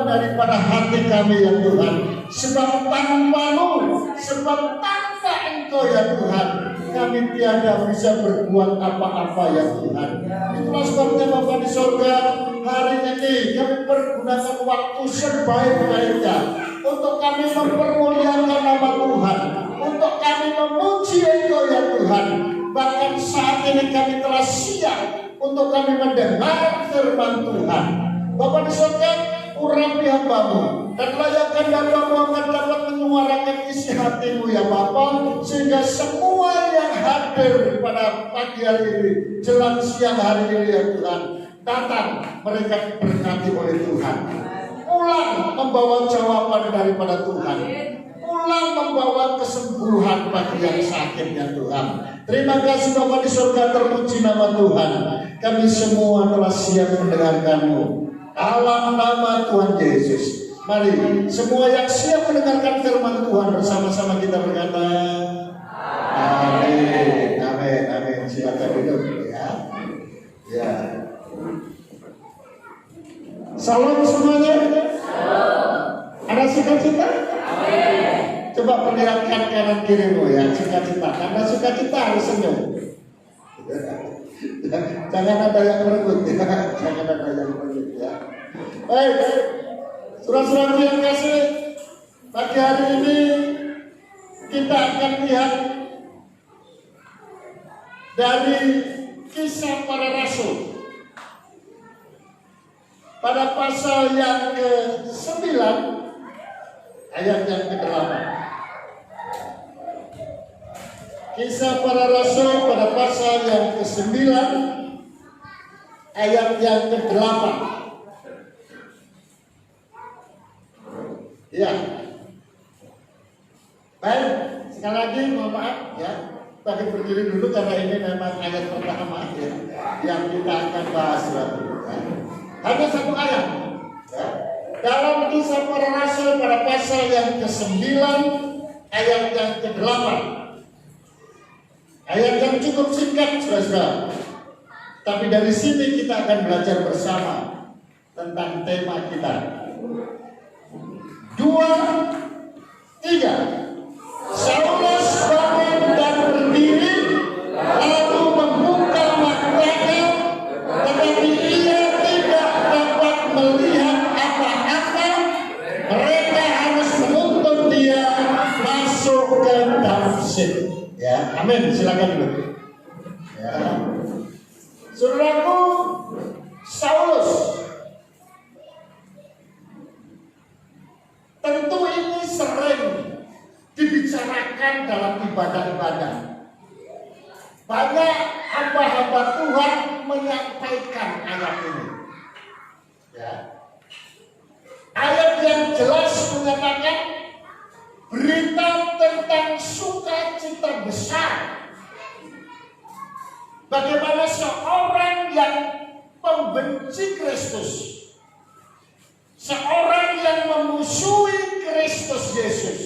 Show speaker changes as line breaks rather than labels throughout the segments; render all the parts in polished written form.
daripada hati kami ya Tuhan. Sebab tanpa-Mu, sebab tanpa Engkau ya Tuhan, kami tiada bisa berbuat apa-apa ya Tuhan. Itulah sebabnya Bapa di surga, hari ini kami pergunakan waktu sebaik-baiknya untuk kami mempermuliakan nama Tuhan, untuk kami memuji Engkau ya Tuhan. Bahkan saat ini kami telah siap untuk kami mendengar firman Tuhan. Bapa di surga, urapi hamba-Mu dan layakkan hamba-Mu akan dapat menyuarakan isi hati-Mu ya Bapa, sehingga semua yang hadir pada pagi hari ini, jelang siang hari ini ya Tuhan, datang mereka diberkati oleh Tuhan, pulang membawa jawaban daripada Tuhan, pulang membawa kesembuhan bagi yang sakit ya Tuhan. Terima kasih Bapa di surga, terpuji nama Tuhan. Kami semua telah siap mendengarkan-Mu dalam nama Tuhan Yesus. Mari semua yang siap mendengarkan firman Tuhan bersama-sama kita berkata amin, amin, amin. Silakan duduk ya. Ya. Salam semuanya. Ada sukacita? Amin. Coba perlihatkan kanan kirimu ya, sukacita. Karena sukacita harus senyum. Jangan ada yang merebut ya. Jangan ada yang merebut ya. Baik, saudara-saudara yang kasih, pagi hari ini kita akan lihat dari Kisah Para Rasul pada pasal yang ke-9 ayat yang ke-8. Kisah Para Rasul pada pasal yang ke-9 ayat yang ke-8. Ya. Baik, sekali lagi mohon maaf ya. Tapi berdiri dulu karena ini memang ayat pertama ya, yang kita akan bahas dulu. Ya. Hanya satu ayat. Ya. Dalam Kisah Para Rasul pada pasal yang ke-9 ayat yang ke-8. Ayat yang cukup singkat, saudara. Tapi dari sini kita akan belajar bersama tentang tema kita. 2, 3. Saulus bangun dan berdiri, lalu membuka matanya, tetapi ia tidak dapat melihat Amin, silakan dulu. Ya. Saudaraku, Saulus, tentu ini sering dibicarakan dalam ibadah-ibadah. Banyak hamba-hamba Tuhan menyampaikan ayat ini. Ya. Ayat yang jelas menyatakan berita tentang sukacita besar. Bagaimana seorang yang membenci Kristus, seorang yang memusuhi Kristus Yesus,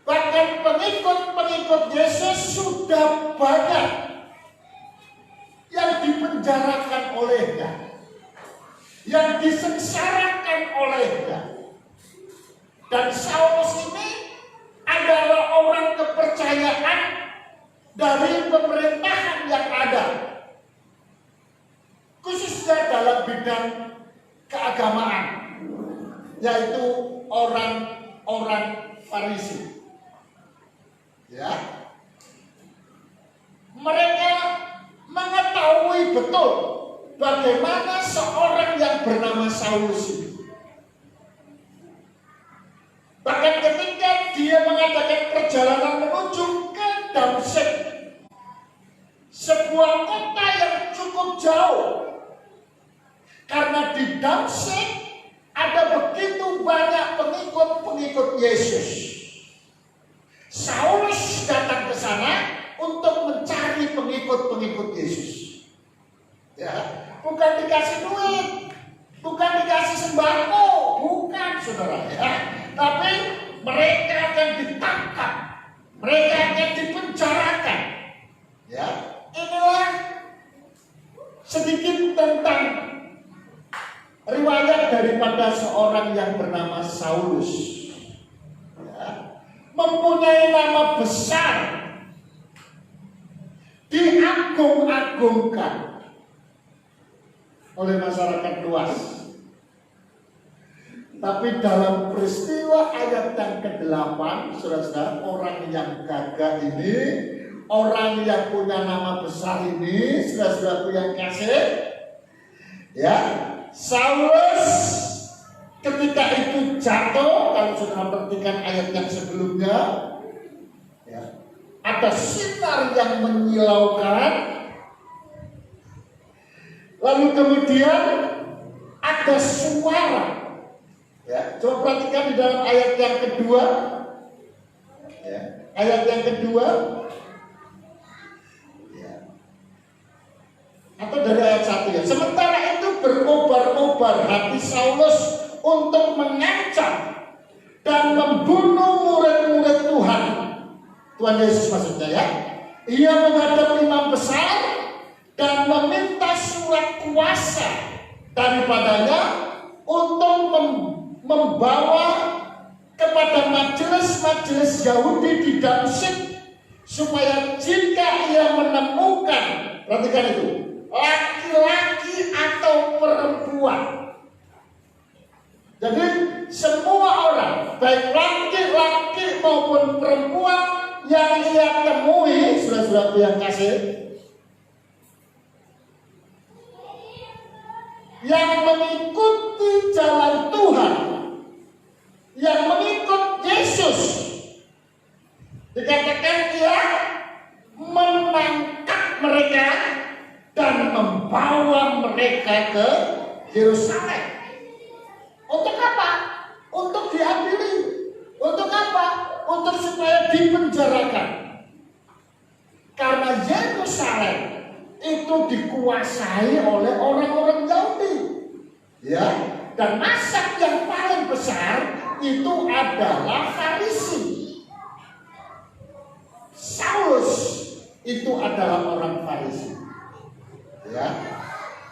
bahkan pengikut-pengikut Yesus sudah banyak yang dipenjarakan olehnya, yang disengsarakan olehnya. Dan Saulus ini adalah orang kepercayaan dari pemerintahan yang ada, khususnya dalam bidang keagamaan, yaitu orang-orang Farisi. Ya, mereka mengetahui betul bagaimana seorang yang bernama Saulus ini. Bahkan ketika dia mengadakan perjalanan menuju ke Damsyik, sebuah kota yang cukup jauh, karena di Damsyik ada begitu banyak pengikut-pengikut Yesus. Saulus datang ke sana untuk mencari pengikut-pengikut Yesus. Ya, bukan dikasih duit, bukan dikasih sembako, bukan, saudara. Ya, tapi mereka akan ditangkap, mereka akan dipenjarakan. Ya, inilah sedikit tentang riwayat daripada seorang yang bernama Saulus. Ya, mempunyai nama besar, diagung-agungkan oleh masyarakat luas. Tapi dalam peristiwa ayat yang ke-8, saudara-saudara, orang yang gagah ini, orang yang punya nama besar ini, saudara-saudaraku yang kasih, ya, Saulus ketika itu jatuh, kalau saudara perhatikan ayat yang sebelumnya, ya, ada sinar yang menyilaukan, lalu kemudian ada suara. Ya, coba perhatikan di dalam ayat yang kedua. Ya, ayat yang kedua. Ya. Atau dari ayat 1 ya. Sementara itu berobar-obar hati Saulus untuk mengancam dan membunuh murid-murid Tuhan. Tuhan Yesus maksudnya ya. Ia menghadap imam besar dan meminta surat kuasa daripadanya untuk membawa kepada majelis-majelis Yahudi di Damsyik, supaya jika ia menemukan, perhatikan itu, laki-laki atau perempuan. Jadi semua orang, baik laki-laki maupun perempuan yang ia temui, saudara-saudara yang kasih, yang mengikuti jalan Tuhan, yang mengikut Yesus, dikatakan dia menangkap mereka dan membawa mereka ke Yerusalem. Untuk apa? Untuk diadili. Untuk apa? Untuk supaya dipenjarakan. Karena Yerusalem itu dikuasai oleh orang-orang Yahudi. Ya, dan mazhab yang paling besar itu adalah Farisi. Saulus itu adalah orang Farisi. Ya,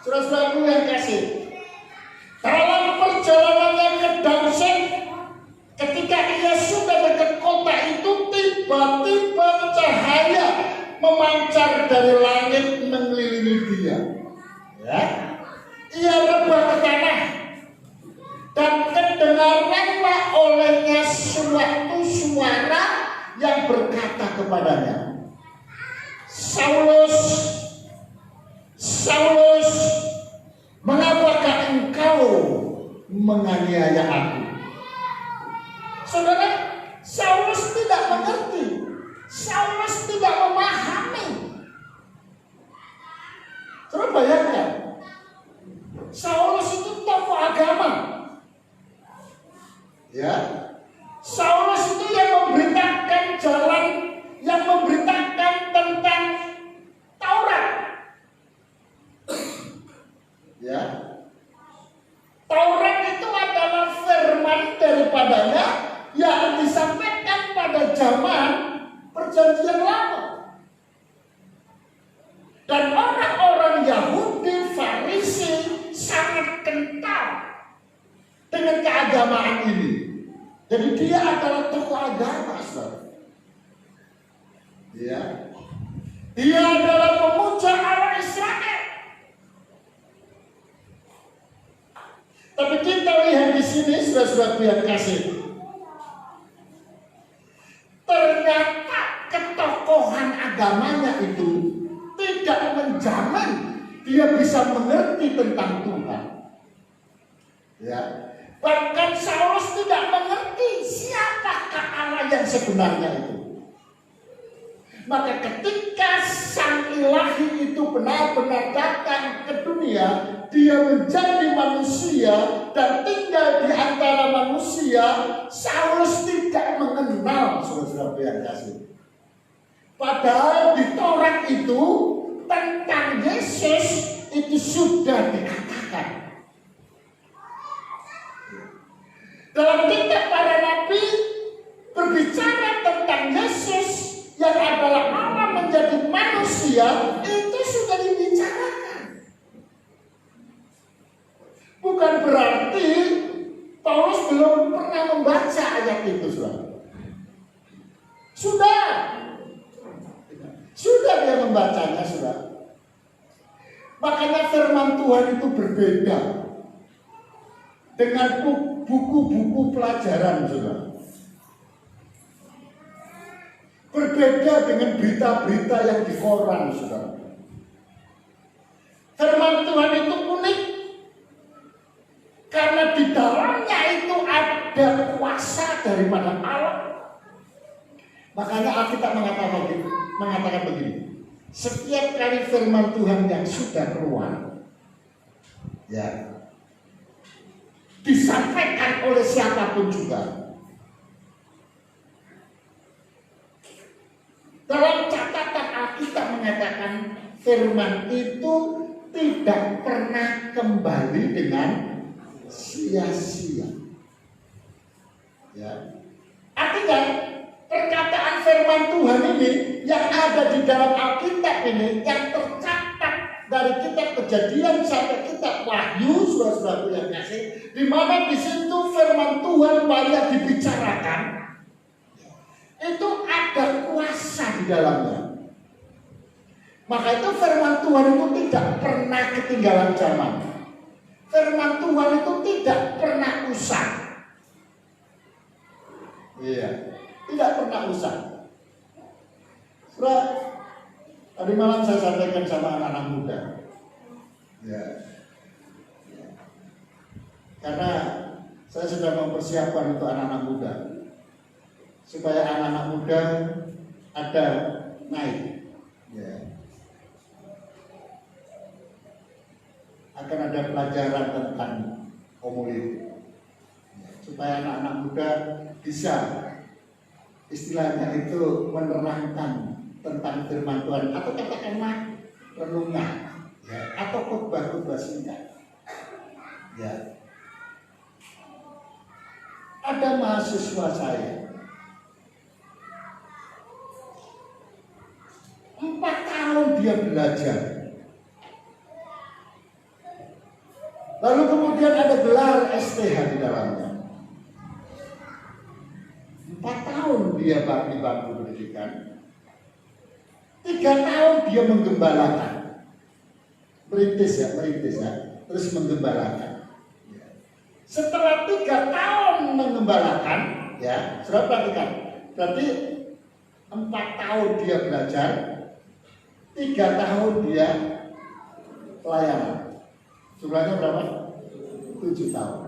saudara-saudaraku yang kasih, dalam perjalanannya ke Damsyik, ketika ia sudah dekat kota itu, tiba-tiba cahaya memancar dari langit mengelilingi dia. Ya, ia rebah ke tanah, dan kedengaranlah olehnya suatu suara yang berkata kepadanya, Saulus, Saulus, mengapakah engkau menganiaya aku? Saudara, Saulus tidak mengerti, Saulus tidak memahami. Saudara bayangkan, Saulus itu tokoh agama, ya. Saulus itu yang memberitakan jalan, yang memberitakan tentang Taurat, ya. Taurat itu adalah firman daripadanya yang disampaikan pada zaman Perjanjian Lama. Dan orang-orang Yahudi Farisi sangat kental dengan keagamaan ini. Jadi dia adalah tokoh agama, saudara. Ya. Dia adalah pemuja Allah Israel. Tapi kita lihat di sini, saudara-saudara yang kasih, ternyata ketokohan agamanya itu tidak menjamin dia bisa mengerti tentang Tuhan. Ya. Bahkan Saulus tidak mengerti siapakah Allah yang sebenarnya itu. Maka ketika Sang Ilahi itu benar-benar datang ke dunia, dia menjadi manusia dan tinggal di antara manusia, Saulus tidak mengenal, saudara-saudara yang kasih. Padahal di Taurat itu tentang Yesus itu sudah dikatakan. Dalam kitab para nabi berbicara tentang Yesus yang adalah Allah menjadi manusia, itu sudah dibicarakan. Bukan berarti Paulus belum pernah membaca ayat itu, saudara. Sudah dia membacanya, saudara. Makanya firman Tuhan itu berbeda dengan buku-buku pelajaran, saudara. Berbeda dengan berita-berita yang di koran, saudara. Firman Tuhan itu unik karena di dalamnya itu ada kuasa daripada Allah. Makanya Alkitab mengatakan begini, setiap kali firman Tuhan yang sudah keluar, ya, disampaikan oleh siapapun juga, dalam catatan Alkitab mengatakan firman itu tidak pernah kembali dengan sia-sia. Ya. Artinya perkataan firman Tuhan ini yang ada di dalam Alkitab ini, yang tercatat dari kitab Kejadian sampai kitab Wahyu, saudara-saudara yang kasih, di mana di situ firman Tuhan banyak dibicarakan, itu ada kuasa di dalamnya. Maka itu firman Tuhan itu tidak pernah ketinggalan zaman. Firman Tuhan itu tidak pernah usang. Iya, tidak pernah usang. Saudara, tadi malam saya sampaikan sama anak-anak muda. Ya. Karena saya sudah mempersiapkan untuk anak-anak muda, supaya anak-anak muda ada naik, ya. Akan ada pelajaran tentang komunitas, ya. Supaya anak-anak muda bisa, istilahnya itu menerangkan tentang firman Tuhan, atau katakanlah renungan, ya, atau khotbah-khotbah singkat, ya. Ada mahasiswa saya 4 tahun dia belajar. Lalu kemudian ada gelar STH di dalamnya. 4 tahun dia di bangku pendidikan. 3 tahun dia menggembalakan. Merintis ya, terus menggembalakan. Setelah 3 tahun mengembalakan, ya, saudara perhatikan, berarti 4 tahun dia belajar, 3 tahun dia pelayanan. Jumlahnya berapa? 7 tahun.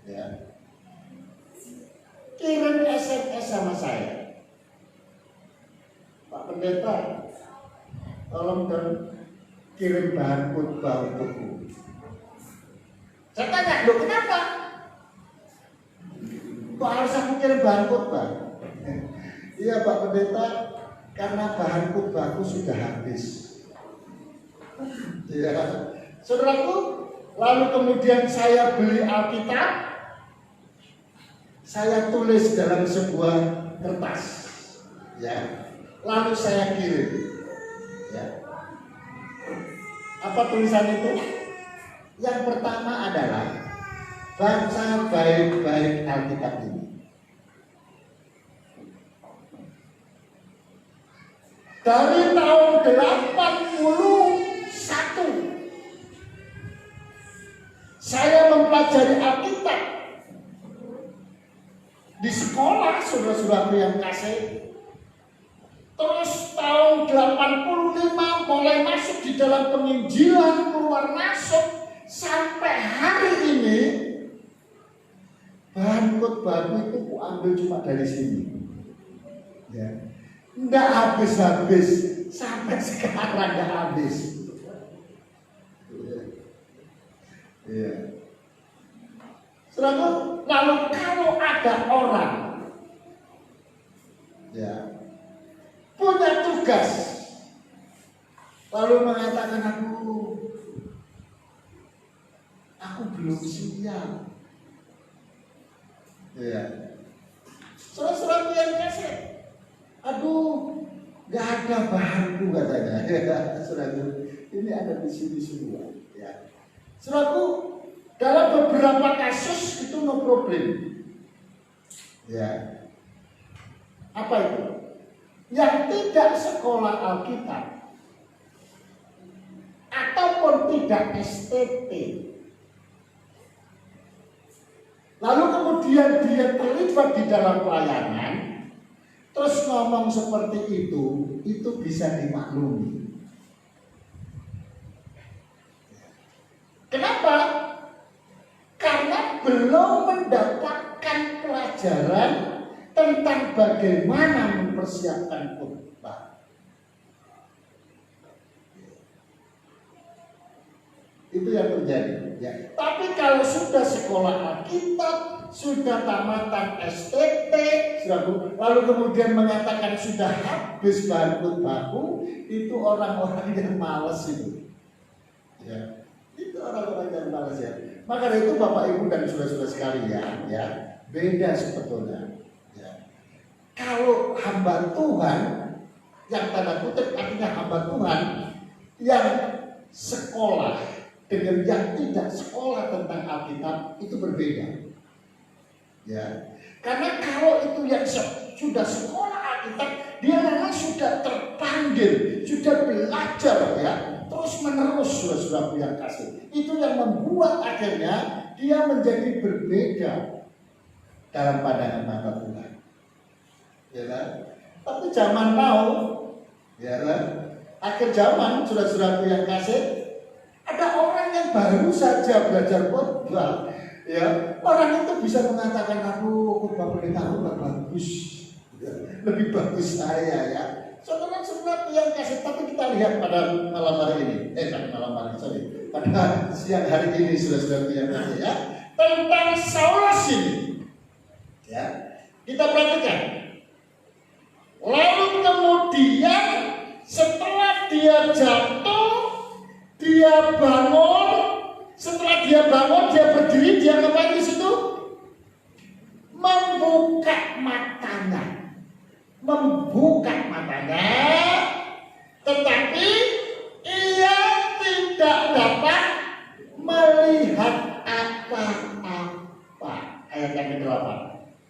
Ya. Kirim SMS sama saya, Pak Pendeta, tolong dong kirim bahan khotbah untukku. Saya tanya, loh kenapa? Kok harus aku kirim bahan khotbah? Iya Pak Pendeta, karena bahan khotbahku sudah habis. Ya, saudaraku, lalu kemudian saya beli Alkitab, saya tulis dalam sebuah kertas, ya, lalu saya kirim, ya. Apa tulisan itu? Yang pertama adalah baca baik-baik Alkitab ini. Dari tahun 81 saya mempelajari Alkitab di sekolah, saudara-saudara yang kasih. Terus tahun 85 mulai masuk di dalam penginjilan, keluar masuk sampai hari ini. Bahan khotbahku itu ku ambil cuma dari sini, ya. Nggak habis-habis sampai sekarang, nggak habis. Iya. Lalu kalau ada orang, ya, punya tugas, lalu mengatakan aku belum siap. Ya. Saudara-saudara yang kasih, aduh, nggak ada bahanku katanya. Saudara, ini ada di sini semua. Ya. Saudaraku, dalam beberapa kasus itu no problem. Ya. Apa itu? Yang tidak sekolah Alkitab ataupun tidak STT, lalu kemudian dia terlibat di dalam pelayanan, terus ngomong seperti itu bisa dimaklumi. Kenapa? Karena belum mendapatkan pelajaran tentang bagaimana mempersiapkan khotbah. Itu yang terjadi. Ya. Tapi kalau sudah sekolah Alkitab, sudah tamatan STT, lalu kemudian mengatakan sudah habis bahan khotbahku, itu orang-orang yang malas itu. Ya. Itu orang-orang yang malas ya. Maka dari itu Bapak Ibu dan saudara-saudara sekalian, ya, beda sebetulnya. Ya. Kalau hamba Tuhan, yang tanda kutip artinya hamba Tuhan, yang sekolah dengan yang tidak sekolah tentang Alkitab itu berbeda. Ya. Karena kalau itu yang sudah sekolah Alkitab, dia memang sudah terpanggil, sudah belajar, ya, terus menerus, saudara-saudara yang kasih. Itu yang membuat akhirnya dia menjadi berbeda dalam pandangan mata Tuhan. Ya kan? Tapi zaman now, ya kan? Akhir zaman, saudara-saudara yang kasih, ada orang yang baru saja belajar khotbah, ya, orang itu bisa mengatakan, aduh, khotbah pendeta aku nggak bagus, ya, lebih bagus saya, ya. Saudara-saudara yang kasih, tapi kita lihat pada malam hari ini, pada siang hari ini, saudara-saudara yang kasih, ya, tentang Saulus ini, ya, kita perhatikan. Lalu kemudian setelah dia jatuh, dia bangun. Setelah dia bangun, dia berdiri, dia ngapain di situ? Membuka matanya. Tetapi ia tidak dapat melihat apa-apa. Ayat yang ke-8.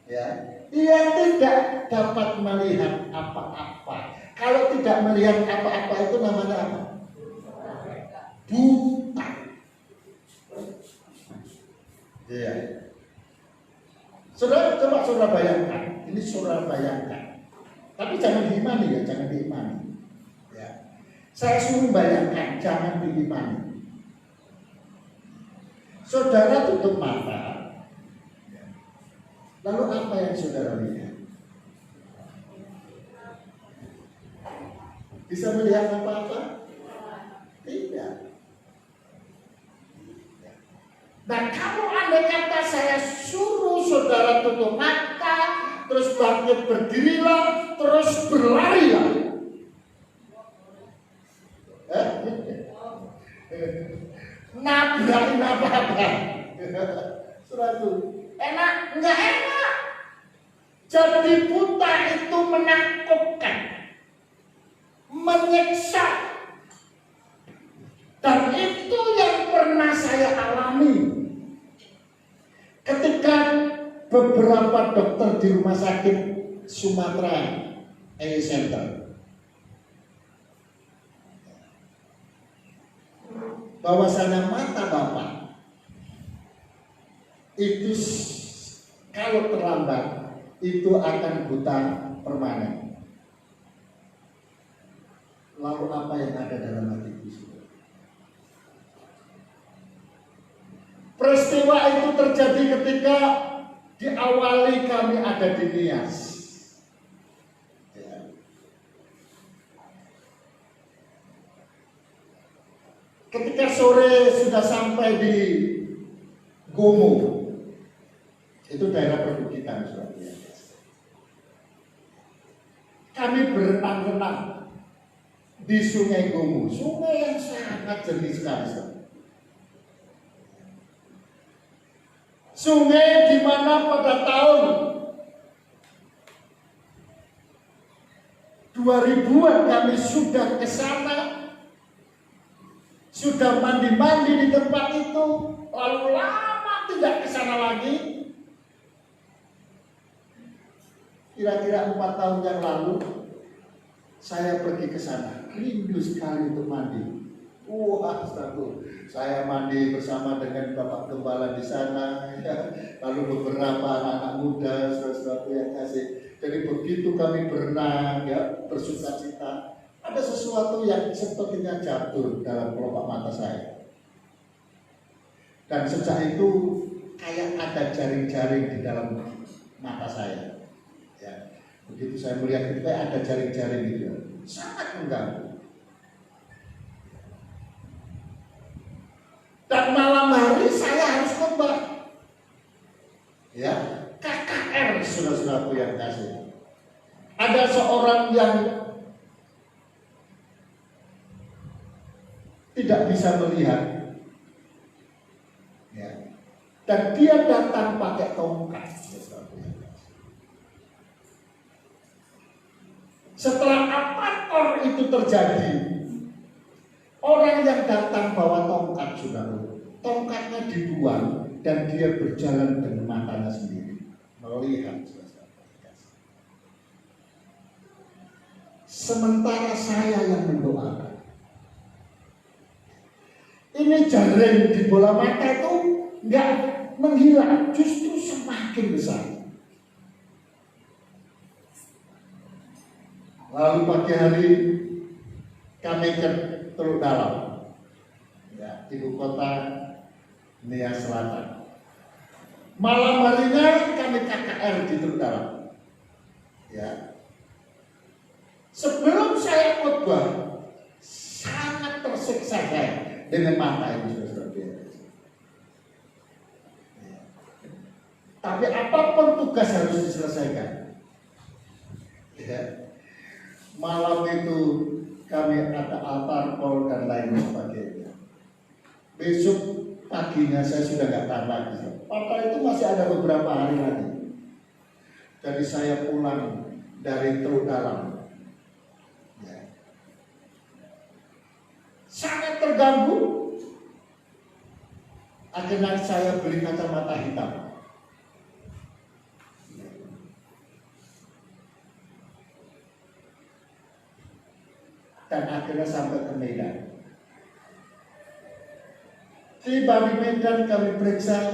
Ya. Ia tidak dapat melihat apa-apa. Kalau tidak melihat apa-apa itu namanya apa? Buta. Iya. Saudara, coba saudara bayangkan. Ini saudara bayangkan. Tapi jangan diimani ya, jangan diimani. Ya. Saya suruh bayangkan, jangan dipani. Saudara tutup mata, lalu apa yang saudara lihat? Bisa melihat apa-apa? Tidak. Nah, kalau andai kata saya suruh saudara tutup mata, terus bangkit berdirilah, terus berlarilah. Nabrakin apa-apa. Suatu enak, enggak enak. Jadi buta itu menakutkan, menyiksa. Dan itu yang pernah saya alami ketika beberapa dokter di rumah sakit Sumatera Eye Center, bahwasanya mata Bapak itu kalau terlambat itu akan buta permanen. Lalu apa yang ada dalam hati itu? Peristiwa itu terjadi ketika diawali kami ada di Nias. Ya. Ketika sore sudah sampai di Gomo, itu daerah perbukitan Surabaya. Kami berenang-renang di Sungai Gomo, sungai yang sangat jernih sekali. Sungai di mana pada tahun 2000-an kami sudah ke sana, sudah mandi-mandi di tempat itu, lalu lama tidak ke sana lagi. Kira-kira 4 tahun yang lalu saya pergi ke sana, rindu sekali untuk mandi. Wah, saya mandi bersama dengan Bapak Gembala di sana, ya. Lalu beberapa anak-anak muda, saudara-saudara yang kasih. Jadi begitu kami berenang, ya, bersuka cita, ada sesuatu yang sepertinya jatuh dalam kelopak mata saya. Dan sejak itu kayak ada jaring-jaring di dalam mata saya. Ya. Begitu saya melihat itu kayak ada jaring-jaring gitu, sangat mengganggu. Dan malam hari saya harus khotbah, ya, KKR, saudara-saudaraku yang kasih. Ada seorang yang tidak bisa melihat, ya, dan dia datang pakai tongkat. Setelah apakor itu terjadi, orang yang datang bawa tongkat, saudara, tongkatnya dibuang dan dia berjalan dengan matanya sendiri melihat. Sementara saya yang mendoakan. Ini jaring di bola mata itu nggak menghilang, justru semakin besar. Lalu pagi hari kami ke Teluk Dalam, ya, ibu kota Nias Selatan. Malam harinya kami KKR di Teluk Dalam. Ya. Sebelum saya khotbah, sangat tersiksa saya dengan mata ini, saudara-saudara. Ya. Tapi apapun tugas harus diselesaikan. Ya. Malam itu kami ada altar call dan lain sebagainya. Besok paginya saya sudah nggak tahan lagi. Padahal itu masih ada beberapa hari lagi. Jadi saya pulang dari Teluk Dalam. Ya. Sangat terganggu. Akhirnya saya beli kacamata hitam. Dan akhirnya sampai ke Medan. Tiba di Medan kami periksa,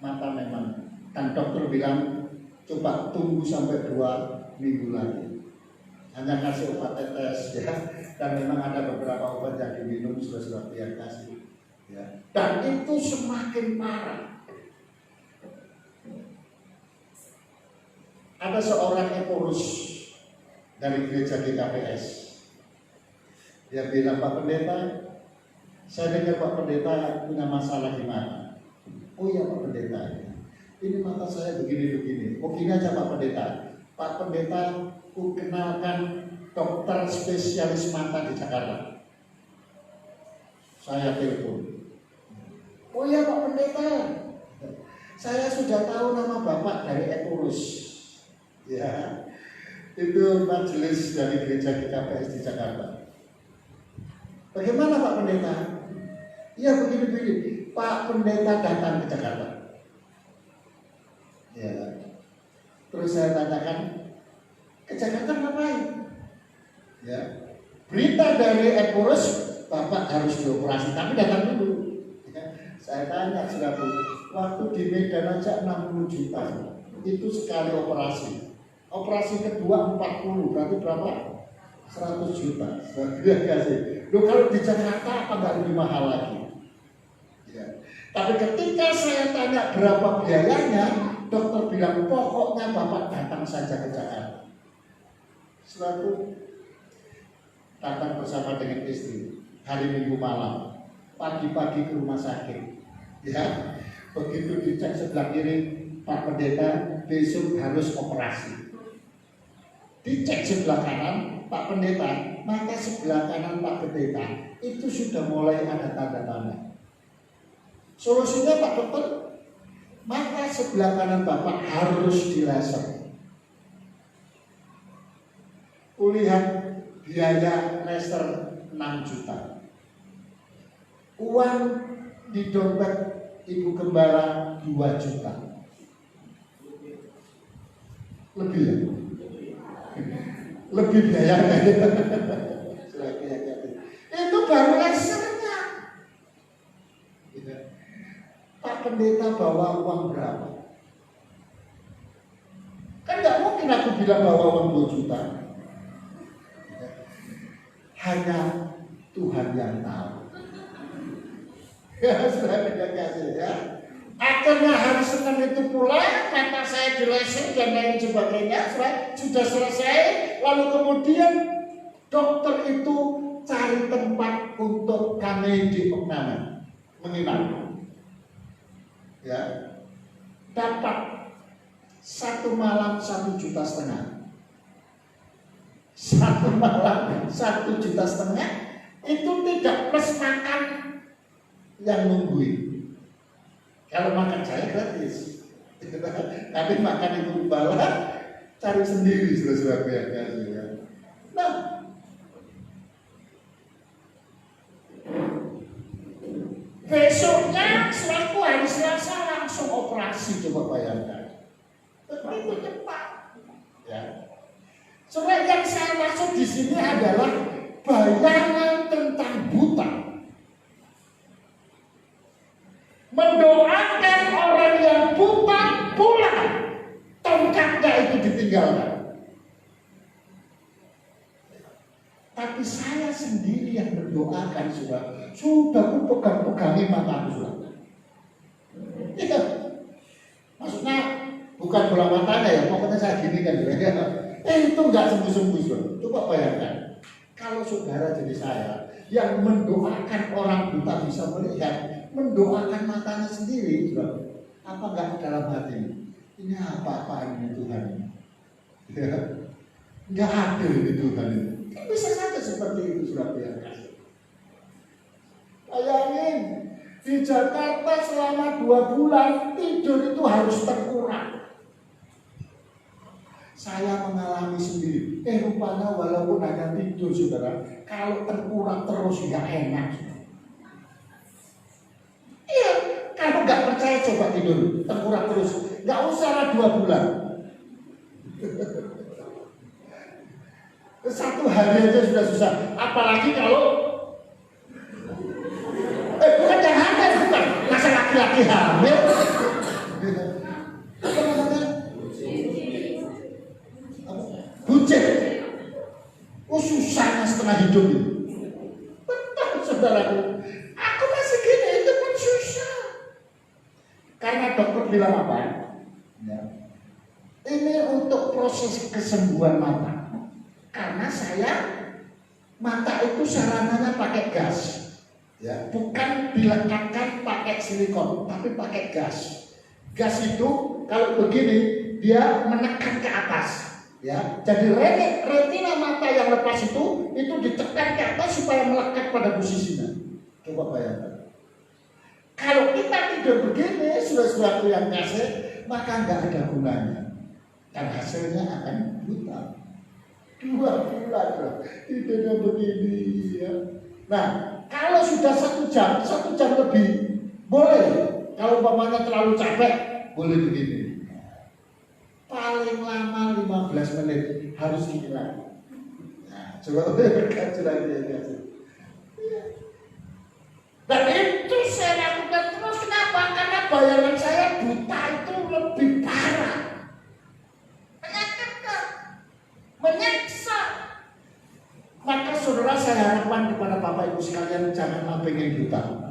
mata memang, dan dokter bilang coba tunggu sampai 2 minggu lagi. hanya kasih obat tetes ya, dan memang ada beberapa obat yang diminum sudah dia kasih ya, dan itu semakin parah. Ada seorang pengurus dari gereja GKPS, dia bilang, Pak Pendeta, saya dengar Pak Pendeta punya masalah di mata. Oh iya Pak Pendeta, ini mata saya begini-begini. Oh gini aja Pak Pendeta, Pak Pendeta ku kenalkan dokter spesialis mata di Jakarta. Saya telepon. Oh iya Pak Pendeta, saya sudah tahu nama Bapak dari Epulus. Ya, itu majelis dari gereja GKPS di Jakarta. Bagaimana Pak Pendeta? Ya begini-begini, Pak Pendeta datang ke Jakarta. Ya, terus saya tanyakan, ke Jakarta ngapain? Ya, berita dari Epulus, Bapak harus dioperasi, tapi datang dulu. Ya, saya tanya saudara, waktu di Medan aja 60 juta, itu sekali operasi. Operasi kedua 40, berarti berapa? 100 juta. Saya kasih. Loh kalau di Jakarta apa nggak lebih mahal lagi? Ya. Tapi ketika saya tanya berapa biayanya, dokter bilang pokoknya Bapak datang saja ke Jakarta. Selalu datang bersama dengan istri hari Minggu malam, pagi-pagi ke rumah sakit. Ya, begitu dicek sebelah kiri, Pak Pendeta besok harus operasi. Dicek sebelah kanan, Pak Pendeta, maka sebelah kanan Pak Pendeta itu sudah mulai ada tanda-tanda. Solusinya Pak Dokter, maka sebelah kanan Bapak harus dilaser. Lihat biaya laser 6 juta. Uang di dompet Ibu Gembala 2 juta. Lebih ya? Lebih biayanya. Itu baru lasernya. Pak Pendeta bawa uang berapa? Kan nggak mungkin aku bilang bawa uang 2 juta. Hanya Tuhan yang tahu. Ya, sudah kasih ya. Akhirnya hari Senin itu pulang, mata saya dilaser dan lain sebagainya, sudah selesai. Lalu kemudian dokter itu cari tempat untuk kami di Okname menginap. Ya, dapat 1 malam 1,5 juta. 1 malam 1,5 juta itu tidak plus makan yang nungguin. Kalau makan saya gratis, tapi makan Ibu Gembala cari sendiri saudara-saudara yang kasih ya. Nah, besoknya selaku hari Selasa langsung operasi, coba bayangkan. Begitu cepat. Ya. Soalnya yang saya maksud di sini adalah bayangan tentang buta. Mendoakan orang yang buta pulang, tongkatnya itu ditinggalkan. Tapi saya sendiri yang berdoakan sudah aku pegang-pegangi mataku sudah. Ya. Maksudnya bukan bola matanya ya, pokoknya saya gini kan ya. Itu enggak sembuh-sembuh sudah. Coba bayangkan, kalau saudara jadi saya yang mendoakan orang buta bisa melihat, mendoakan matanya sendiri, apa enggak dalam hati? Ini apa-apaan ini Tuhan? Ya, enggak adil ini Tuhan ini. Bisa saja seperti itu sudah biasa. Bayangin, di Jakarta selama 2 bulan tidur itu harus terkurang. Saya mengalami sendiri. Rupanya walaupun hanya tidur saudara, kalau terkurang terus nggak enak. Iya, kalau nggak percaya coba tidur, terkurang terus. Nggak usah lah 2 bulan. 1 hari aja sudah susah. Apalagi kalau bukan yang hamil, bukan. Masa laki-laki hamil? Bucin. dokter bilang apa? Ya. Ini untuk proses kesembuhan mata. Karena saya mata itu sarananya pakai gas, ya, bukan dilekatkan pakai silikon, tapi pakai gas. Gas itu kalau begini dia menekan ke atas, ya. Jadi retina mata yang lepas itu ditekan ke atas supaya melekat pada posisinya. Coba bayangkan. Kalau kita tidak begini, sudah-sudah yang kasih, maka nggak ada gunanya. Dan hasilnya akan buta. 2 bulan tidaknya begini, ya. Nah, kalau sudah 1 jam lebih boleh. Kalau umpamanya terlalu capek, boleh begini. Paling lama 15 menit harus gini lagi. Nah, coba berkaca lagi ya. Dan itu saya lakukan terus. Kenapa? Karena bayangan saya buta itu lebih parah. Menyiksa. Maka saudara, saya harapkan kepada Bapak Ibu sekalian, janganlah pengen buta.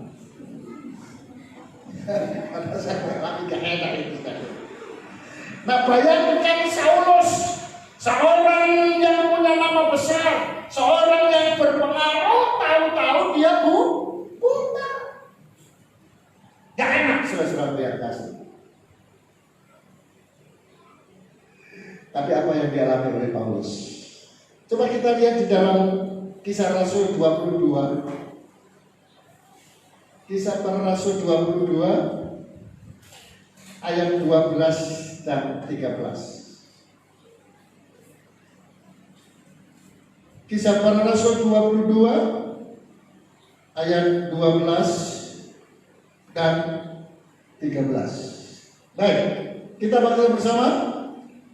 Karena saya lagi gak enak itu tadi. Nah, bayangkan Saulus, seorang yang punya nama besar, seorang yang berpengaruh, tahu-tahu dia buta. Gak enak, saudara-saudara biar kasih. Tapi apa yang dialami oleh Paulus? Coba kita lihat di dalam Kisah Rasul 22. Kisah para Rasul 22 ayat 12 dan 13. Kisah para Rasul 22 ayat 12 dan 13. Baik, kita baca bersama.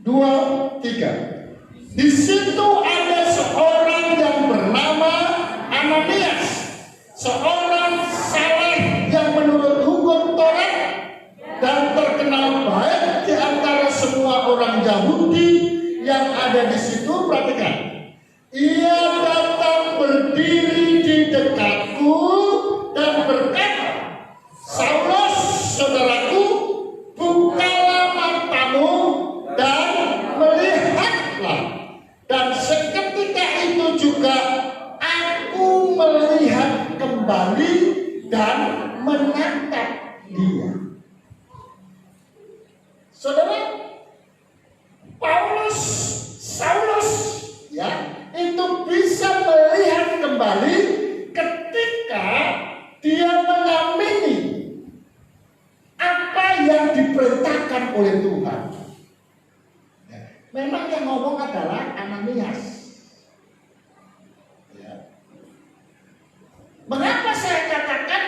2, 3. Di situ ada seorang yang bernama Ananias, seorang saleh yang menurut hukum Taurat dan terkenal baik di antara semua orang Yahudi yang ada di situ. Perhatikan, ia datang berdiri di dekatku dan berkata, Saulus, saudaraku, bukalah matamu dan melihatlah. Dan seketika itu juga aku melihat kembali dan menatap dia. Saudara, Saulus, ya, itu bisa melihat kembali ketika dia mengamini apa yang diperintahkan oleh Tuhan. Memang yang ngomong adalah Ananias. Ya. Mengapa saya katakan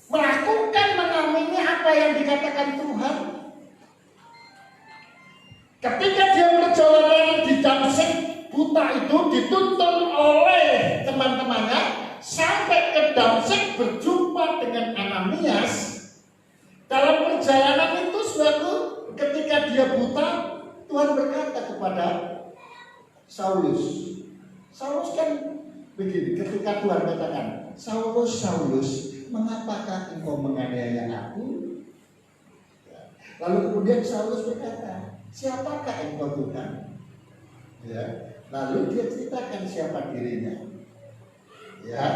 melakukan mengamini apa yang dikatakan Tuhan? Ketika dia perjalanan di Damsyik, buta itu dituntun oleh teman-temannya sampai ke Damsyik berjumpa dengan Ananias. Dalam perjalanan itu, saudaraku, ketika dia buta, Tuhan berkata kepada Saulus. Saulus kan begini, ketika Tuhan katakan, Saulus, Saulus, mengapakah engkau menganiaya aku? Lalu kemudian Saulus berkata, siapakah engkau Tuhan? Ya. Lalu dia ceritakan siapa dirinya. Ya,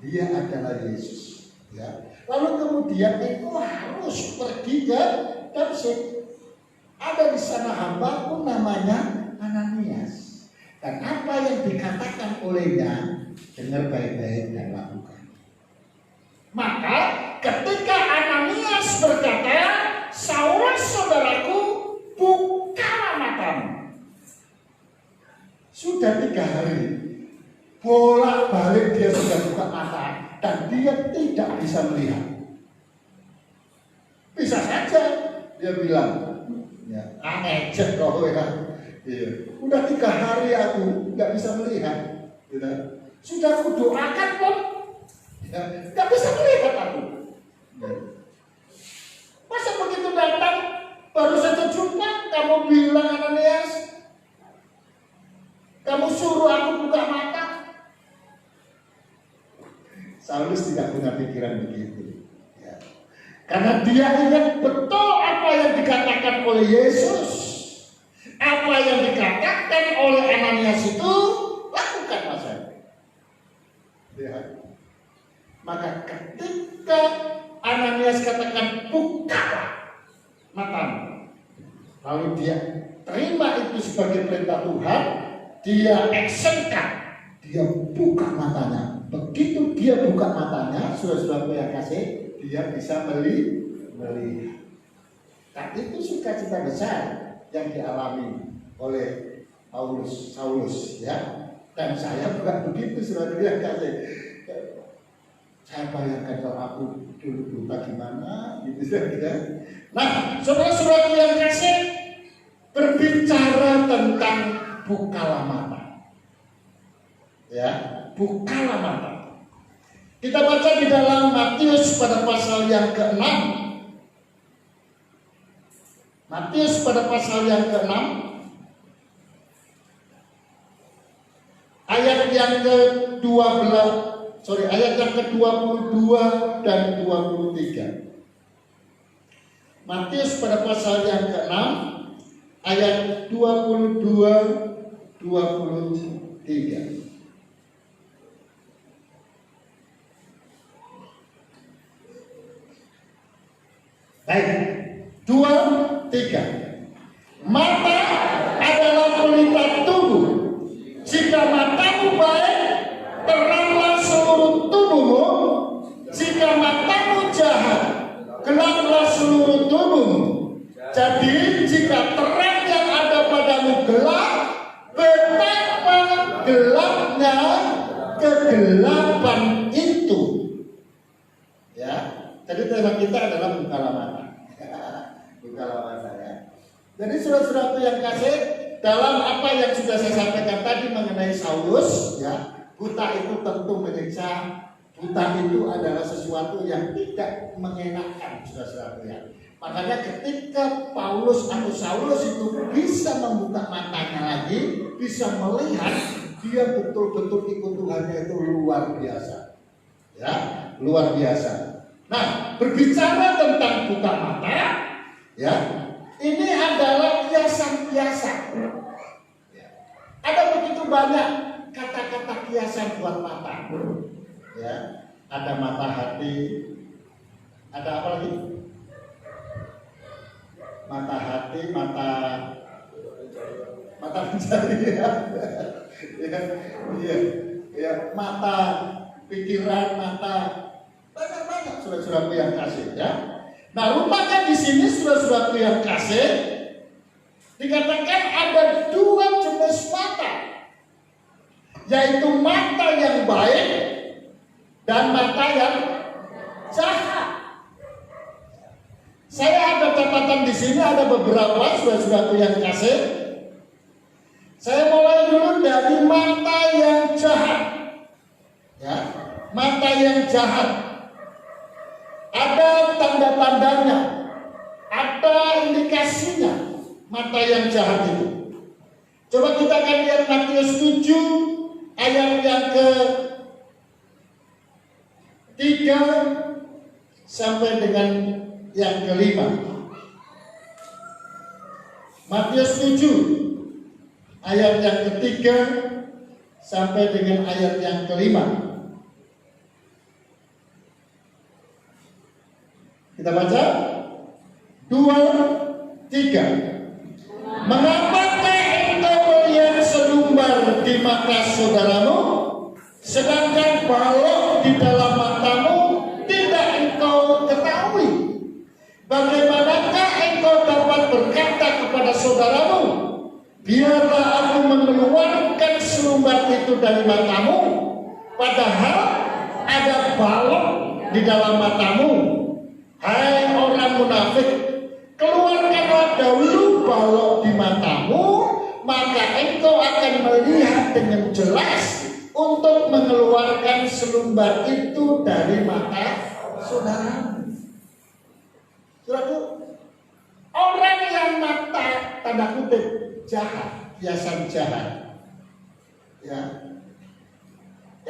dia adalah Yesus. Ya. Lalu kemudian engkau harus pergi ke Damsyik. Ada di sana hambaku namanya Ananias. Dan apa yang dikatakan olehnya, dengar baik-baik dan lakukan. Maka ketika Ananias berkata, Saulus saudaraku, bukalah matamu. Sudah 3 hari, bolak-balik dia sudah buka mata dan dia tidak bisa melihat. Bisa saja dia bilang, ya, ngecek kok ya. Iya. Udah 3 hari aku nggak bisa melihat. Ya. Sudah aku doakan pun, ya, nggak bisa melihat aku. Ya. Masa begitu datang, baru saja jumpa, kamu bilang Ananias, kamu suruh aku buka mata. Saulus tidak punya pikiran begitu. Ya. Karena dia ingat betul apa yang dikatakan oleh Yesus. Apa yang dikatakan oleh Ananias itu, lakukan masa. Ya. Maka ketika Ananias katakan bukalah matamu, lalu dia terima itu sebagai perintah Tuhan, dia actionkan, dia buka matanya. Begitu dia buka matanya, saudara-saudara yang kasih, dia bisa melihat. Nah, itu sukacita besar yang dialami oleh Saulus, ya. Dan saya juga begitu, saudara yang kasih. Saya bayangkan kalau aku dulu buta gimana, gitu ya. Nah, saudara-saudara yang kasih, berbicara tentang bukalah mata, ya, bukalah mata. Kita baca di dalam Matius pada pasal yang ke-6. Matius pada pasal yang ke-6, ayat yang ayat yang ke-22 dan 23. Matius pada pasal yang ke-6, ayat 22, 23. Baik, 2, 3. Mata adalah pelita tubuh. Jika matamu baik, teranglah seluruh tubuhmu. Jika matamu jahat, gelaplah seluruh tubuhmu. Jadi jika terang yang ada padamu gelap, betapa gelapnya kegelapan itu. Ya, jadi tema kita adalah bukalah mata. Bukalah mata, ya. Jadi saudara-saudara yang kasih, dalam apa yang sudah saya sampaikan tadi mengenai Saulus, ya, buta itu tentu menyiksa. Buta itu adalah sesuatu yang tidak mengenakan, saudara-saudara, ya. Makanya ketika Paulus atau Saulus itu bisa membuka matanya lagi, bisa melihat, dia betul-betul ikut Tuhannya itu luar biasa, ya, luar biasa. Nah, berbicara tentang buka mata, ya, ini adalah kiasan-kiasan. Ada begitu banyak kata-kata kiasan buat mata, ya. Ada mata hati, ada apa lagi? Mata hati, mata pencari, ya. Ya, mata pikiran, mata banyak saudara-saudara yang kasih, ya. Nah, rupanya di sini saudara-saudara yang kasih dikatakan ada dua jenis mata, yaitu mata yang baik dan mata yang jahat. Saya ada catatan di sini, ada beberapa saudara-saudara yang kasih. Saya mulai dulu dari mata yang jahat, ya, mata yang jahat. Ada tanda-tandanya, ada indikasinya mata yang jahat itu. Coba kita akan lihat Matius 7 ayat yang ke-3 sampai dengan yang ke-5. Matius 7 ayat yang ke-3 sampai dengan ayat yang ke-5. Kita baca 2, 3. Mengapakah engkau melihat selumbar di mata saudaramu, sedangkan balok di dalam matamu tidak engkau ketahui? Bagaimanakah engkau dapat berkata kepada saudaramu, biarlah aku mengeluarkan selumbar itu dari matamu, padahal ada balok di dalam matamu? Hai orang munafik, keluarkanlah dahulu balok di matamu, maka engkau akan melihat dengan jelas untuk mengeluarkan selumbar itu dari mata saudara. Saudara, orang yang mata tanda kutip jahat, kiasan jahat, ya,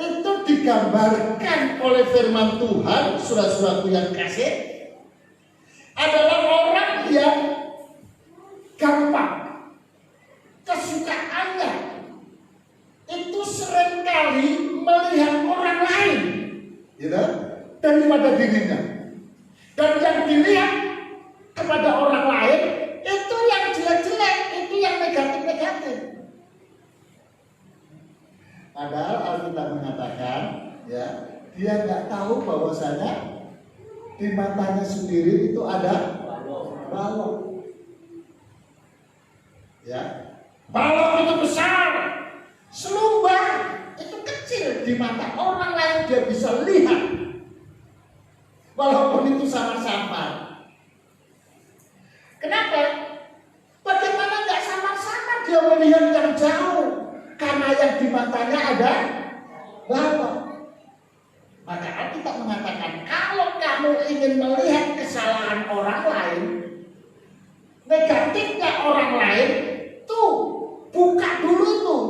itu digambarkan oleh firman Tuhan, saudara-saudaraku yang kasih, adalah orang yang gampang. Kesukaannya itu seringkali melihat orang lain, gitu, daripada dirinya. Dan yang dilihat kepada orang lain itu yang jelek-jelek, itu yang negatif-negatif. Padahal Alkitab mengatakan, ya, dia nggak tahu bahwasanya di matanya sendiri itu ada balok. Ya, balok itu besar, selubang itu kecil di mata orang lain, dia bisa lihat, walaupun itu samar-samar. Kenapa? Bagaimana nggak samar-samar dia melihat yang jauh? Karena yang di matanya ada balok. Maka Alkitab mengatakan, kalau kamu ingin melihat kesalahan orang lain, negatifnya orang lain, tuh buka dulu tuh,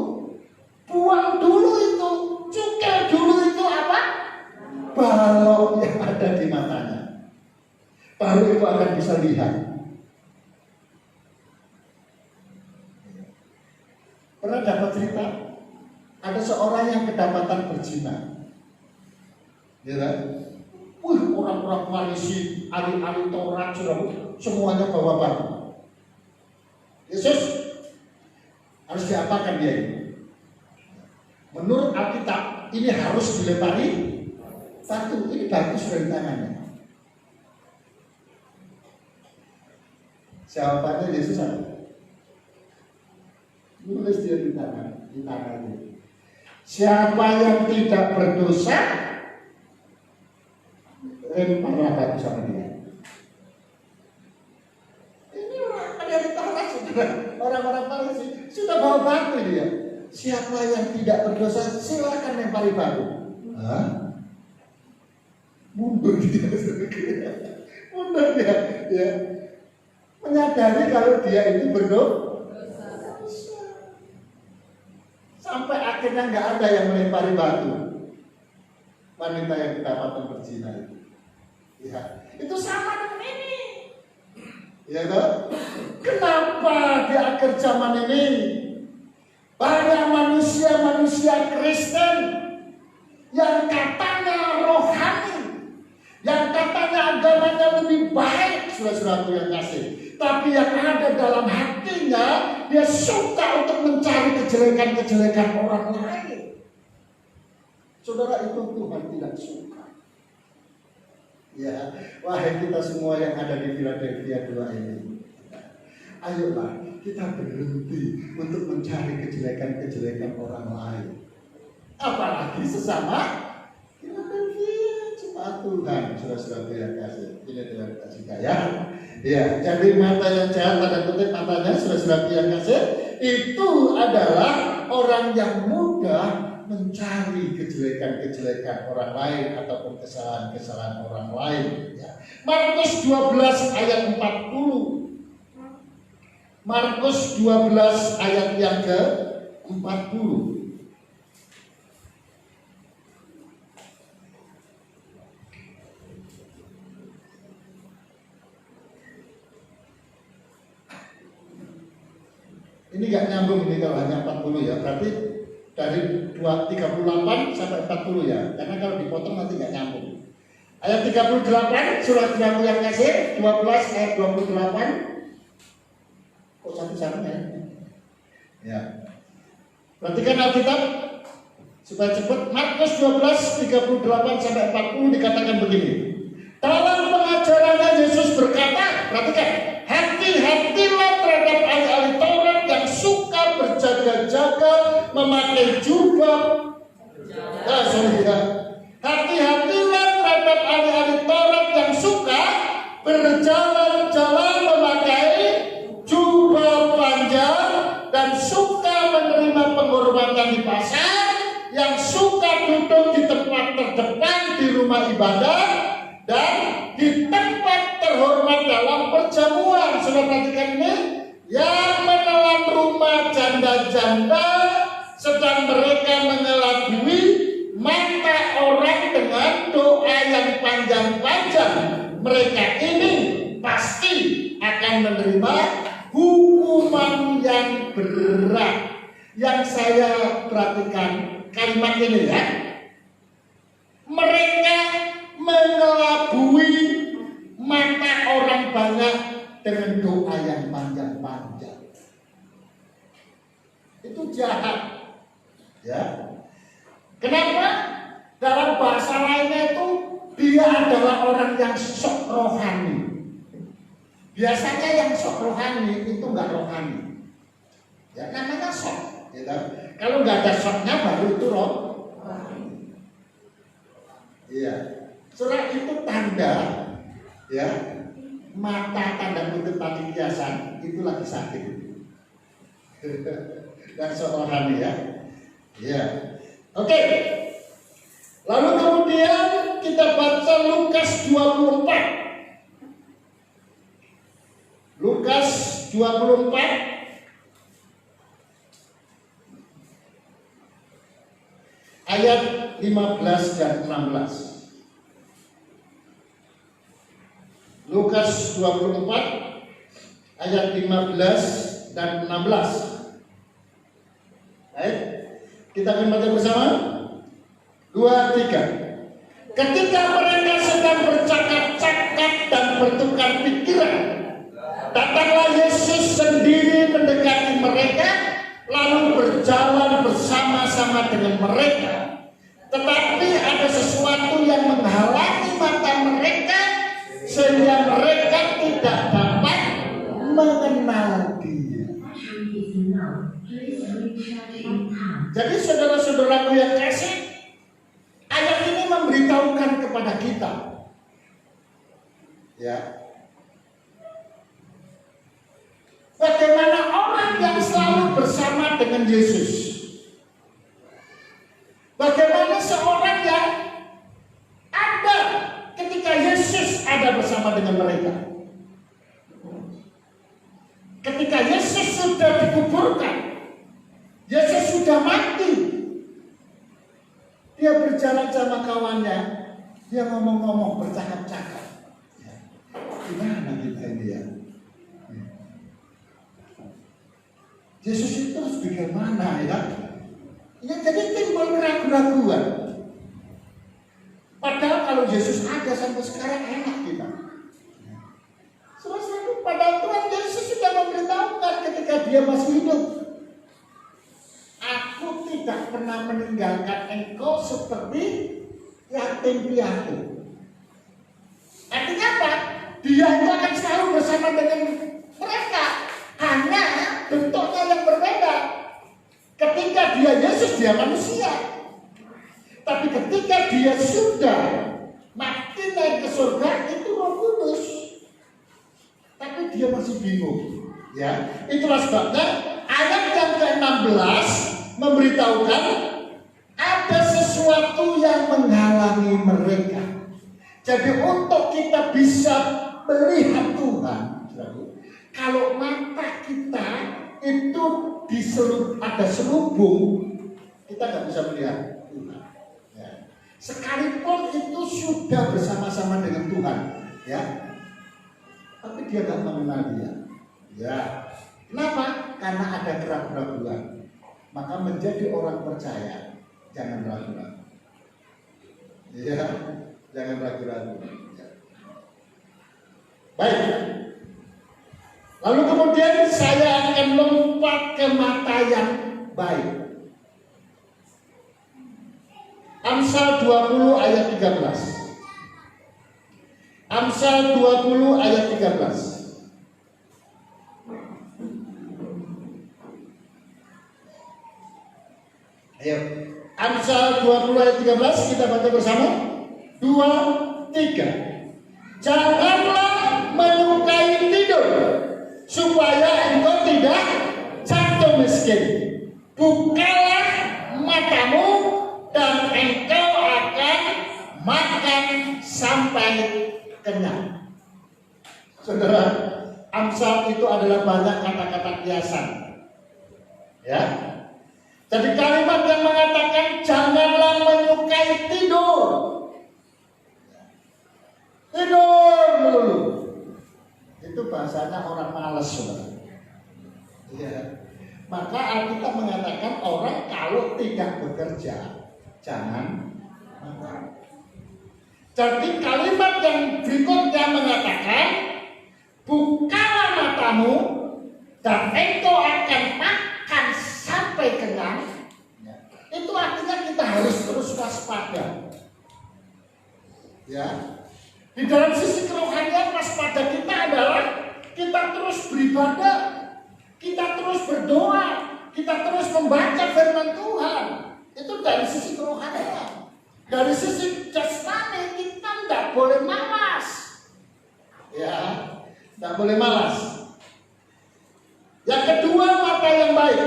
buang dulu itu, cukai dulu itu apa? Balok yang ada di matanya. Baru itu akan bisa lihat. Pernah dapat cerita, ada seorang yang kedapatan berzina, ya kan? Orang-orang Farisi, ahli-ahli Taurat, semuanya bawa batu. Yesus harus diapakan dia ini? Menurut Alkitab ini harus dilempari batu. Ini batu sudah di tangannya. Jawabannya Yesus apa? Nulis dia di tangannya. Siapa yang tidak berdosa, lemparlah batu sama dia. Ini orang-orang Farisi sudah bawa batu dia. Siapa yang tidak berdosa, silakan lempari batu. Hah? Mundur dia, mundur dia, ya. Menyadari kalau dia itu berdosa. Sampai akhirnya nggak ada yang melempari batu. Wanita yang kedapatan berzina itu. Ya, itu sama dengan ini. Ya toh? Kenapa di akhir zaman ini banyak manusia-manusia Kristen yang katanya rohani, yang katanya agamanya lebih baik, saudara-saudaraku yang kasih, tapi yang ada dalam hatinya dia suka untuk mencari kejelekan-kejelekan orang lain. Saudara, itu Tuhan tidak suka. Ya, wahai kita semua yang ada di Philadelphia 2 ini, ayolah kita berhenti untuk mencari kejelekan-kejelekan orang lain. Apalagi sesama Philadelphia, cuma Tuhan, saudara-saudara yang kasih. Ini Tuhan kasih kaya. Ya, jadi mata yang jahat, tanda kutip matanya, saudara-saudara yang kasih, itu adalah orang yang mudah mencari kejelekan-kejelekan orang lain ataupun kesalahan-kesalahan orang lain. Ya. Markus 12 ayat 40. Markus 12 ayat yang ke-40. Ini gak nyambung ini kalau hanya 40 ya, berarti dari 38 sampai 40 ya, karena kalau dipotong nanti gak nyambung. Ayat 38 surat yang kasih 12 ayat 28. Kok satu-satunya ya? Perhatikan Alkitab supaya cepat. Markus 12 38 sampai 40 dikatakan begini. Dalam pengajarannya Yesus berkata, perhatikan, hati-hatilah terhadap ahli-ahli Taurat yang suka berjaga-jaga memakai jubah. Hati-hatilah terhadap ahli-ahli Taurat yang suka berjalan-jalan memakai jubah panjang dan suka menerima penghormatan di pasar, yang suka duduk di tempat terdepan di rumah ibadah dan di tempat terhormat dalam perjamuan. Sudah perhatikan ini? Yang menelan rumah janda-janda, sedang mereka mengelabui mata orang dengan doa yang panjang-panjang. Mereka ini pasti akan menerima hukuman yang berat. Yang saya perhatikan kalimat ini ya, mereka mengelabui mata orang banyak dengan doa yang panjang-panjang. Itu jahat ya. Kenapa? Dalam bahasa lainnya itu dia adalah orang yang sok rohani. Biasanya yang sok rohani itu nggak rohani ya, namanya sok gitu. Kalau nggak ada soknya baru itu rohani. Iya, surat itu tanda ya, mata tanda kutip tadi kiasan itu lagi sakit. Dan sok rohani ya. Ya. Oke. Lalu kemudian kita baca Lukas 24. Lukas 24 ayat 15 dan 16. Lukas 24 ayat 15 dan 16. Baik, kita akan baca bersama. 2, 3. Ketika mereka sedang bercakap-cakap dan bertukar pikiran, datanglah Yesus sendiri mendekati mereka, lalu berjalan bersama-sama dengan mereka. Tetapi ada sesuatu yang menghalangi mata mereka, sehingga mereka tidak dapat mengenal Dia. Jadi saudara-saudaraku yang kasih, ayat ini memberitahukan kepada kita ya, bagaimana orang yang selalu bersama dengan Yesus, bagaimana seorang yang ada ketika Yesus ada bersama dengan mereka. Ketika Yesus sudah dikuburkan, Yesus sudah mati, dia berjalan sama kawannya, dia ngomong-ngomong, bercakap-cakap. Gimana kita ini ya? Yesus itu harus bagaimana ya? Ya jadi timbul keraguan-keraguan. Padahal kalau Yesus ada sampai sekarang enak kita. Saudara-saudara, padahal Tuhan Yesus sudah memberitahukan ketika dia masih hidup, aku tidak pernah meninggalkan engkau seperti yatim piatu. Artinya apa? Dia itu akan selalu bersama dengan mereka, hanya bentuknya yang berbeda. Ketika dia Yesus, dia manusia. Tapi ketika dia sudah mati naik ke surga, itu Roh Kudus. Tapi dia masih bingung. Ya, itulah sebabnya ayat yang ke-16 memberitahukan ada sesuatu yang menghalangi mereka. Jadi untuk kita bisa melihat Tuhan, kalau mata kita itu ada selubung, kita nggak bisa melihat Tuhan. Ya. Sekalipun itu sudah bersama-sama dengan Tuhan, ya, tapi dia nggak mengenal Dia. Ya, kenapa? Karena ada keraguan. Maka menjadi orang percaya, jangan ragu-ragu. Ya, jangan ragu-ragu. Ya. Baik. Lalu kemudian saya akan lompat ke mata yang baik. Amsal 20 ayat 13. Amsal 20 ayat 13. Ayo, Amsal 20 ayat 13 kita baca bersama. 2, 3. Janganlah menyukai tidur, supaya engkau tidak jatuh miskin. Bukalah matamu dan engkau akan makan sampai kenyang. Saudara, Amsal itu adalah banyak kata-kata kiasan. Ya. Jadi kalimat yang mengatakan janganlah menyukai tidur. Tidur melulu. Itu bahasanya orang malas, saudara. Ya. Maka Alkitab mengatakan orang kalau tidak bekerja jangan makan. Jadi kalimat yang berikutnya mengatakan, bukalah matamu dan engkau akan makan sampai kenyang. Itu artinya kita harus terus waspada. Ya. Di dalam sisi kerohanian waspada kita adalah kita terus beribadah, kita terus berdoa, kita terus membaca firman Tuhan. Itu dari sisi kerohanian. Dari sisi jasmani kita tidak boleh malas. Ya, tidak boleh malas. Yang kedua, mata yang baik.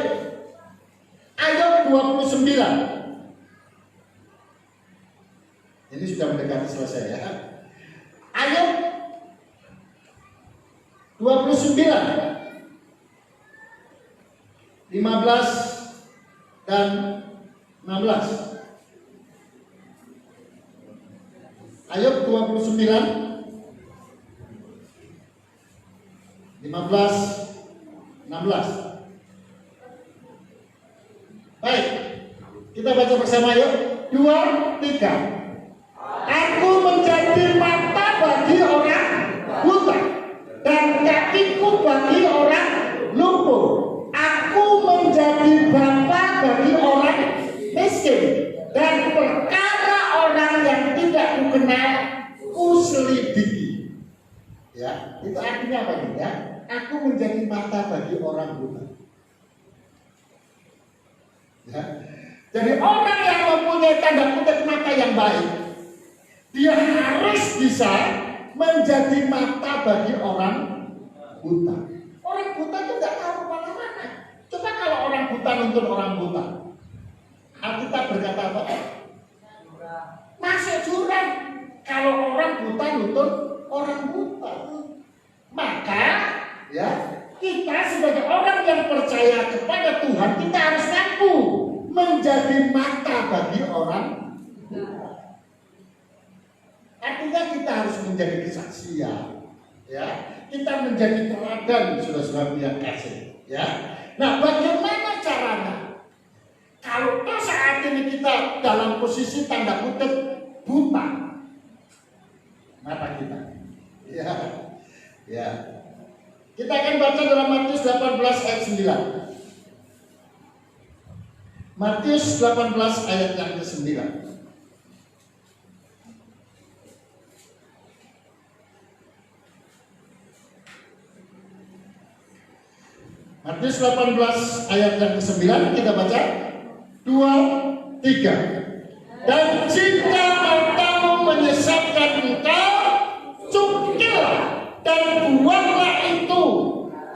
Ayat 29. Ini sudah mendekati selesai ya. Ayat 29, 15 dan 16. Ayat 29, 15, 16. Baik, kita baca bersama yuk. 2, 3. Aku menjadi mata bagi orang buta dan kakiku bagi orang lumpuh. Aku menjadi bapa bagi orang miskin dan perkara orang yang tidak kukenal kuselidiki. Ya, itu artinya apa nih ya? Aku menjadi mata bagi orang buta. Ya. Jadi orang yang mempunyai tanda kutip mata yang baik, dia harus bisa menjadi mata bagi orang buta. Orang buta itu nggak tahu kemana-mana. Coba kalau orang buta nuntun orang buta, Alkitab berkata apa? Masuk jurang. Kalau orang buta nuntun orang buta, maka ya kita sebagai orang yang percaya kepada Tuhan, kita harus mampu menjadi mata bagi orang buta. Artinya kita harus menjadi kesaksian, ya. Kita menjadi teladan, saudara-saudara yang kasih, ya. Nah, bagaimana caranya? Kalau saat ini kita dalam posisi tanda kutip buta mata kita, ya, ya. Kita akan baca dalam Matius 18 ayat 9. Matius 18 ayat yang ke-9. Matius 18 ayat yang ke-9 kita baca 2, 3. Dan jika matamu menyesatkan engkau, cungkillah dan buanglah itu,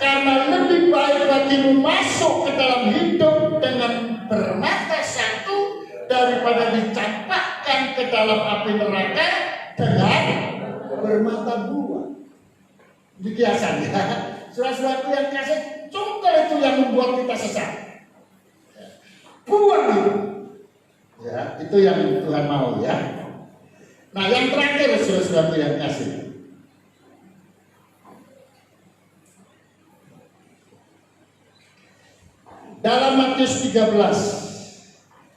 karena lebih baik bagimu masuk ke dalam hidup dengan bermata satu daripada dicampakkan ke dalam api neraka dengan bermata dua. Itu biasanya surat-surat yang kasih cungkil itu yang membuat kita sesat. Buang itu. Ya, itu yang Tuhan mau ya. Nah, yang terakhir surat-surat yang kasih. Dalam Matius 13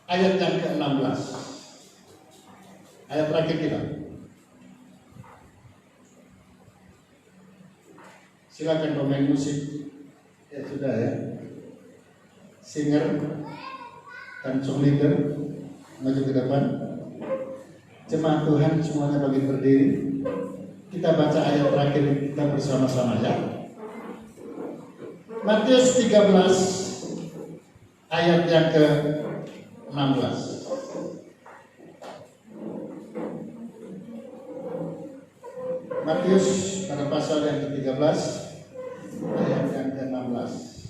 ayat yang ke-16. Ayat terakhir kita. Silakan pemain musik. Ya sudah ya. Singer dan song leader maju ke depan. Jemaat Tuhan semuanya bagi berdiri. Kita baca ayat terakhir kita bersama-sama ya. Matius 13 ayat yang ke-16. Matius pada pasal yang ke-13 ayat yang ke-16.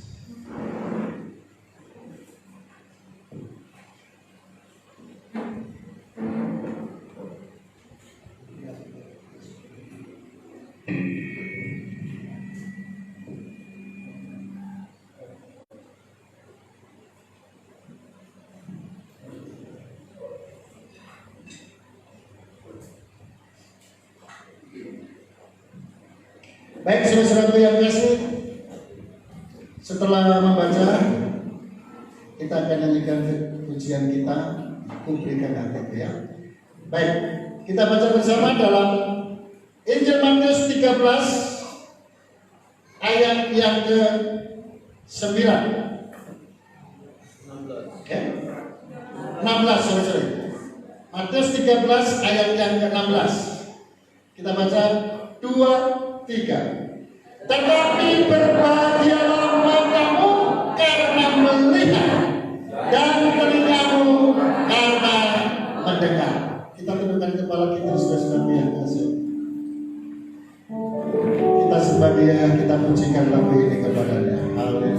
Baik, saudara-saudaraku yang kasih, setelah membaca, kita akan nyanyikan pujian kita, Ku Berikan Hatiku ya. Baik, kita baca bersama dalam Injil Matius 13 ayat yang ke-9. Okay. 16, sorry. Matius 13 ayat yang ke-16. Kita baca 2, 3. Tetapi berbahagialah matamu karena melihat dan telingamu karena mendengar. Kita tundukkan kepala kita, saudara-saudara yang kasih. Kita sembah Dia, kita pujikan lagu ini kepada-Nya. Haleluya.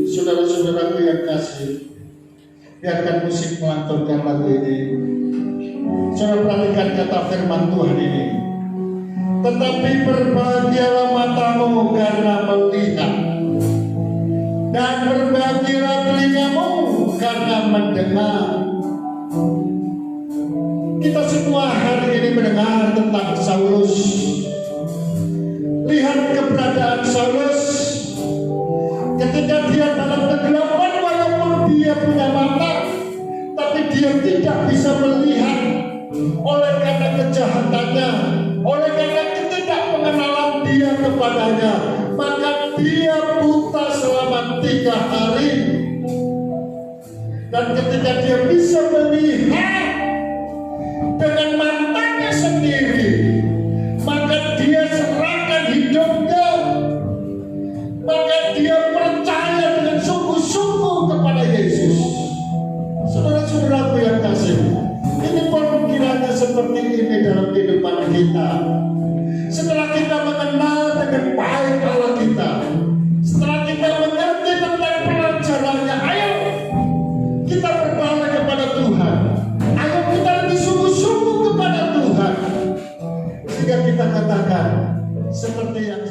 Saudara-saudaraku yang kasih, biarkan musik melantunkan lagu ini. Saudara perhatikan kata firman Tuhan ini. Tetapi berbahagialah matamu karena melihat, dan berbahagialah telingamu karena mendengar. Kita semua hari ini mendengar tentang Saulus. Lihat keberadaan Saulus ketika dia dalam kegelapan, walaupun dia punya mata, tapi dia tidak bisa melihat oleh karena kejahatannya, oleh karena ketidakpengenalan dia kepadanya, maka dia buta selama 3 hari. Dan ketika dia bisa melihat dengan matanya sendiri, maka dia serahkan hidupnya, maka dia percaya dengan sungguh-sungguh kepada Yesus. Saudara-saudaraku yang kasih, ini pun kiranya seperti ini dalam kehidupan kita. Setelah kita mengenal dengan baik Allah kita, setelah kita mengerti tentang pelajarannya, ayo kita berbalik kepada Tuhan. Ayo kita lebih sungguh-sungguh kepada Tuhan, sehingga kita katakan seperti yang